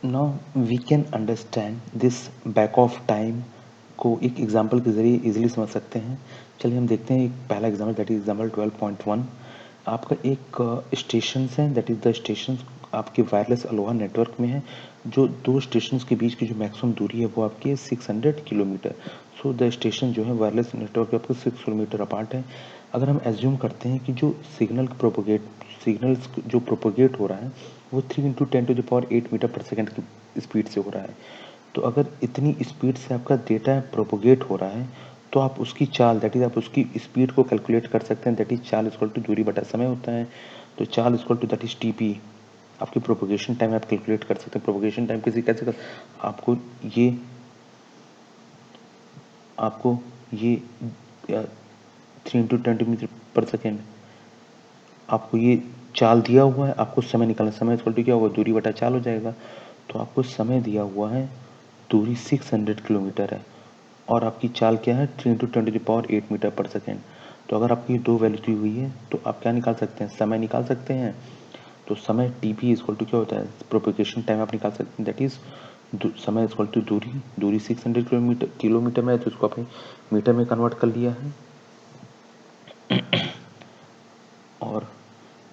Now we can understand this back of time को एक example के ज़रिए इजीली समझ सकते हैं। चलिए हम देखते हैं एक पहला एग्जांपल, दैट इज एग्जांपल 12.1। आपका एक स्टेशन है, दैट इज़ द स्टेशन आपके वायरलेस अलोहा नेटवर्क में है। जो दो स्टेशन के बीच की जो मैक्सिमम दूरी है वो आपकी है 600 किलोमीटर। सो द स्टेशन जो है वायरलेस नेटवर्क पे आपको 6 किलोमीटर अपार्ट है। अगर हम एज्यूम करते हैं कि जो सिग्नल्स जो प्रोपोगेट हो रहा है वो 3 इंटू 10⁸ मीटर पर सेकेंड की स्पीड से हो रहा है। तो अगर इतनी स्पीड से आपका डेटा प्रोपोगेट हो रहा है तो आप उसकी चाल, दैट इज आप उसकी स्पीड को कैलकुलेट कर सकते हैं। दैट इज चाल इक्वल टू दूरी बटा समय होता है। तो चाल equal to that is TP, आपकी प्रोपोगेशन टाइम आप कैलकुलेट कर सकते हैं। प्रोपोगेशन टाइम कैसे कर, आपको ये आपको ये 3 इंटू 10 मीटर पर सेकेंड आपको ये चाल दिया हुआ है, आपको समय निकालना। समय इक्वल टू क्या होगा, दूरी बटा चाल हो जाएगा। तो आपको समय दिया हुआ है, दूरी 600 किलोमीटर है और आपकी चाल क्या है 3 इंटू 10⁸ मीटर पर सेकेंड। तो अगर आपकी दो वैल्यू दी हुई है तो आप क्या निकाल सकते हैं, समय निकाल सकते हैं। तो समय टी पी इक्वल टू क्या होता है, प्रोपोगेशन टाइम आप निकाल सकते हैं। दैट इज समय इक्वल टू दूरी 600 किलोमीटर में है तो उसको आपने मीटर में कन्वर्ट कर लिया है और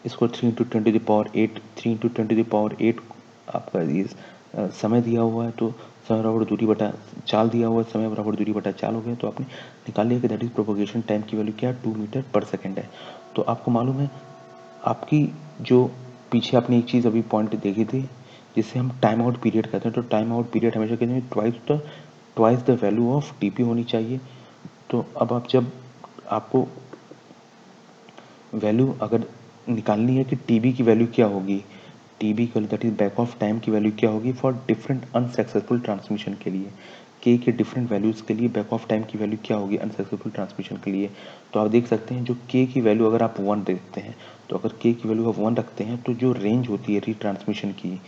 इसको 3 इंटू 10⁸ आपका ये समय दिया हुआ है। तो समय बराबर दूरी बटा चाल दिया हुआ है, समय बराबर दूरी बटा चाल हो गया। तो आपने निकाल लिया कि दैट इज प्रोपोगेशन टाइम की वैल्यू क्या है, 2 मीटर पर सेकेंड है। तो आपको मालूम है आपकी जो पीछे आपने एक चीज़ अभी पॉइंट देखी थी जिसे हम टाइम आउट पीरियड कहते हैं। तो टाइम आउट पीरियड हमेशा कहते हैं twice the value of TP होनी चाहिए। तो अब आप जब आपको वैल्यू अगर निकालनी है कि टीबी की वैल्यू क्या होगी, टीबी की that is back of time की वैल्यू क्या होगी फॉर डिफरेंट अनसक्सेसफुल ट्रांसमिशन के लिए, के डिफरेंट वैल्यूज़ के लिए बैक ऑफ टाइम की वैल्यू क्या होगी अनसक्सेसफुल ट्रांसमिशन के लिए। तो आप देख सकते हैं जो के की वैल्यू अगर आप 1 देखते हैं, तो अगर के की वैल्यू आप 1 रखते हैं तो जो रेंज होती है रीट्रांसमिशन की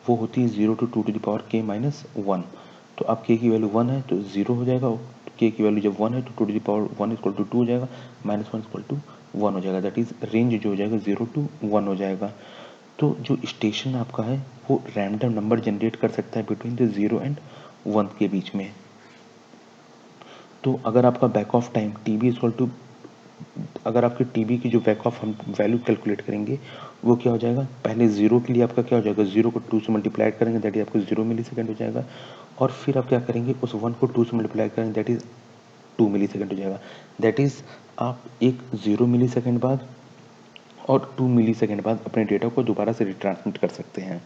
वो होती है 0 to 2⁻k-1। तो अब के की वैल्यू 1 है तो 0 हो जाएगा, के की वैल्यू जब 1 है तो 2⁻1 इक्वल टू 2 हो जाएगा, -1 इक्वल टू 1 हो जाएगा। दैट इज रेंज जो हो जाएगा 0 to 1 हो जाएगा। तो जो स्टेशन आपका है वो रैंडम नंबर जनरेट कर सकता है बिटवीन द 0 एंड 1 के बीच में। तो अगर आपका back of time T B equal to, अगर आपके टीबी की जो बैक ऑफ हम वैल्यू कैलकुलेट करेंगे वो क्या हो जाएगा, पहले जीरो के लिए आपका क्या हो जाएगा, जीरो को 2 से मल्टीप्लाई करेंगे दैट इज आपको 0 मिली सेकेंड हो जाएगा। और फिर आप क्या करेंगे, उस 1 को 2 से मल्टीप्लाई करेंगे दैट इज 2 मिली सेकेंड हो जाएगा। दैट इज आप एक 0 मिली सेकेंड बाद और 2 मिली सेकेंड बाद अपने डेटा को दोबारा से रिट्रांसमिट कर सकते हैं।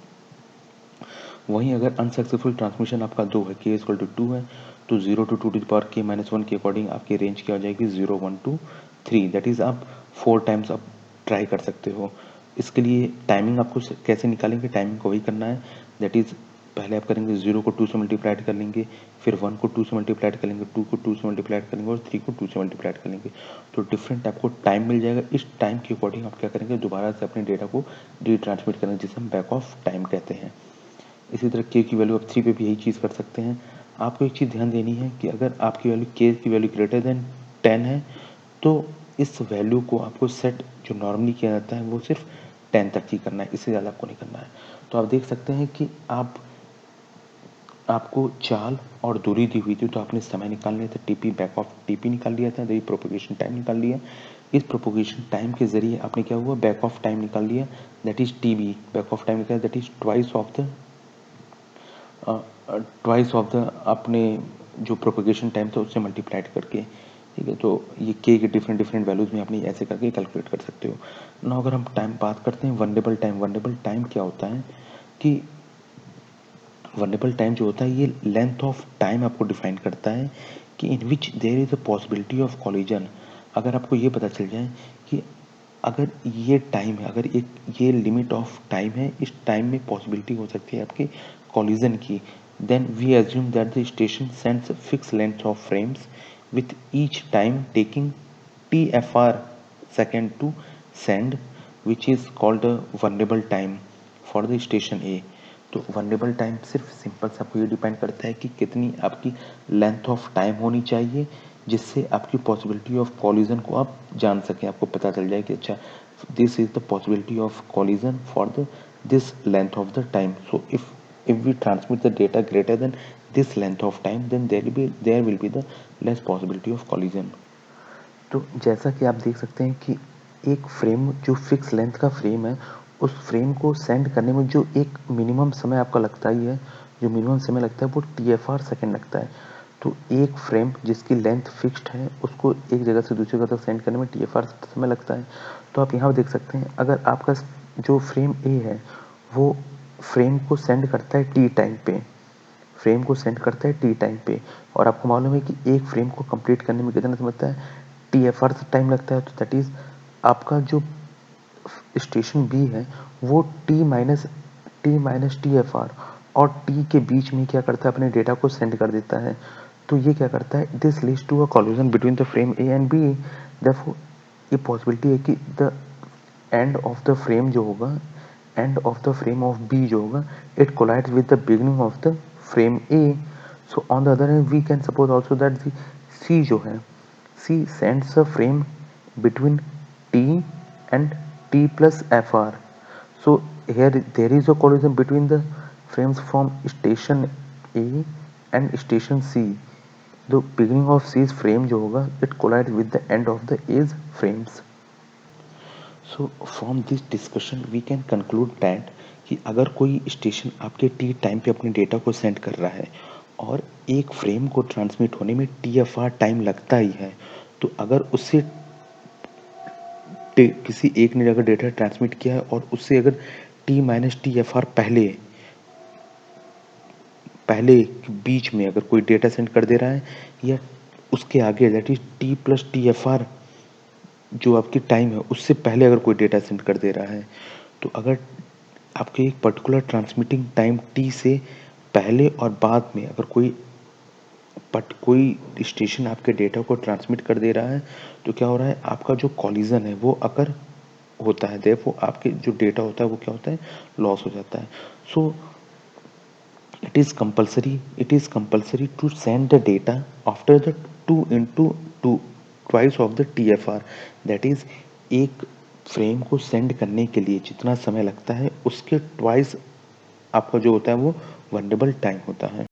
वहीं अगर अनसक्सेसफुल ट्रांसमिशन आपका 2 है, के इक्वल टू 2 है, तो 0 to 2⁻k-1 के अकॉर्डिंग आपकी रेंज क्या हो जाएगी 0 1 2 3। दैट इज़ आप 4 टाइम्स आप ट्राई कर सकते हो। इसके लिए टाइमिंग आपको कैसे निकालेंगे, टाइमिंग को वही करना है। दैट इज़ पहले आप करेंगे 0 को 2 से मल्टीप्लाई कर लेंगे, फिर 1 को 2 से मल्टीप्लाई कर लेंगे, 2 को 2 से मल्टीप्लाई कर लेंगे और 3 को 2 से मल्टीप्लाई कर लेंगे। तो डिफरेंट आपको टाइम मिल जाएगा। इस टाइम के अकॉर्डिंग आप क्या करेंगे, दोबारा से अपने डेटा को रीट्रांसमिट करेंगे जिसे हम बैक ऑफ टाइम कहते हैं। इसी तरह के की वैल्यू आप 3 पे भी यही चीज़ कर सकते हैं। आपको एक चीज़ ध्यान देनी है कि अगर आपकी वैल्यू के की वैल्यू ग्रेटर देन 10 है तो इस वैल्यू को आपको सेट जो नॉर्मली किया जाता है वो सिर्फ 10 तक ही करना है, इससे ज़्यादा आपको नहीं करना है। तो आप देख सकते हैं कि आपको चाल और दूरी दी हुई थी तो आपने समय निकाल लिया था, टीपी बैक ऑफ टीपी निकाल लिया था, प्रोपोगेशन टाइम निकाल लिया। इस प्रोपोगेशन टाइम के जरिए आपने क्या हुआ, बैक ऑफ टाइम निकाल लिया, that is TB back of time निकाल, that is twice of the अपने जो प्रोपोगेशन टाइम था उससे मल्टीप्लाइड करके। ठीक है, तो ये के डिफरेंट डिफरेंट वैल्यूज़ में आपने ऐसे करके कैलकुलेट कर सकते हो ना। अगर हम टाइम बात करते हैं वनडेबल टाइम क्या होता है कि वनडेबल टाइम जो होता है ये लेंथ ऑफ टाइम आपको डिफाइन करता है कि in which there is a possibility of collision. अगर आपको ये पता चल जाए कि अगर ये टाइम है, अगर एक ये लिमिट ऑफ टाइम है, इस टाइम में पॉसिबिलिटी हो सकती है आपके कॉलिजन की, then we assume that the station sends fix length of frames with each time taking TFR second to send, which is called a vulnerable time for the station A। तो vulnerable time सिर्फ simple सा आपको ये depend करता है कि कितनी आपकी लेंथ ऑफ टाइम होनी चाहिए जिससे आपकी पॉसिबिलिटी ऑफ कॉलिजन को आप जान सकें, आपको पता चल जाए कि अच्छा this is the possibility of collision for the this length of the time. So if if we transmit the data greater than this length of time, then there will be the less possibility of collision. तो जैसा कि आप देख सकते हैं कि एक frame जो फिक्स लेंथ का फ्रेम है, उस फ्रेम को सेंड करने में जो एक मिनिमम समय आपका लगता ही है, जो मिनिमम समय लगता है वो TFR सेकंड लगता है। तो एक फ्रेम जिसकी लेंथ फिक्स्ड है, उसको एक जगह से दूसरी जगह तक सेंड करने में TFR समय लगता है। तो आप यहाँ देख सकते हैं, अगर आपका जो फ्रेम ए है वो फ्रेम को सेंड करता है टी टाइम पे, फ्रेम को सेंड करता है टी टाइम पे, और आपको मालूम है कि एक फ्रेम को कंप्लीट करने में कितना समय लगता है, TFR टाइम लगता है। तो दैट इज आपका जो स्टेशन बी है वो टी माइनस TFR और टी के बीच में क्या करता है, अपने डेटा को सेंड कर देता है। तो ये क्या करता है, this leads to a collision between the frame A and B. Therefore ये पॉसिबिलिटी है कि the end of the frame जो होगा, end of the frame of B जो होगा, it collides with the beginning of the frame A. So on the other hand we can suppose also that the C जो है, C sends a frame between T and T plus FR. So here there is a collision between the frames from station A and station C. The beginning of C's frame जो होगा, it collides with the end of the A's frames. So from this discussion we can conclude that कि अगर कोई station आपके T time पे अपने data को send कर रहा है और एक फ्रेम को ट्रांसमिट होने में TFR टाइम लगता ही है, तो अगर उससे किसी एक ने अगर डेटा ट्रांसमिट किया है और उससे अगर T-TFR पहले बीच में अगर कोई डेटा सेंड कर दे रहा है, या उसके आगे दैट इज T+TFR जो आपकी टाइम है उससे पहले अगर कोई डेटा सेंड कर दे रहा है, तो अगर आपके एक पर्टिकुलर ट्रांसमिटिंग टाइम T से पहले और बाद में अगर कोई स्टेशन आपके डेटा को ट्रांसमिट कर दे रहा है, तो क्या हो रहा है, आपका जो कॉलिजन है वो अगर होता है, देयरफॉर आपके जो डेटा होता है वो क्या होता है, लॉस हो जाता है। सो it is compulsory to send the data after the 2 into 2 twice of the TFR, that is एक फ्रेम को सेंड करने के लिए जितना समय लगता है उसके ट्वाइस आपका जो होता है वो वनरेबल टाइम होता है।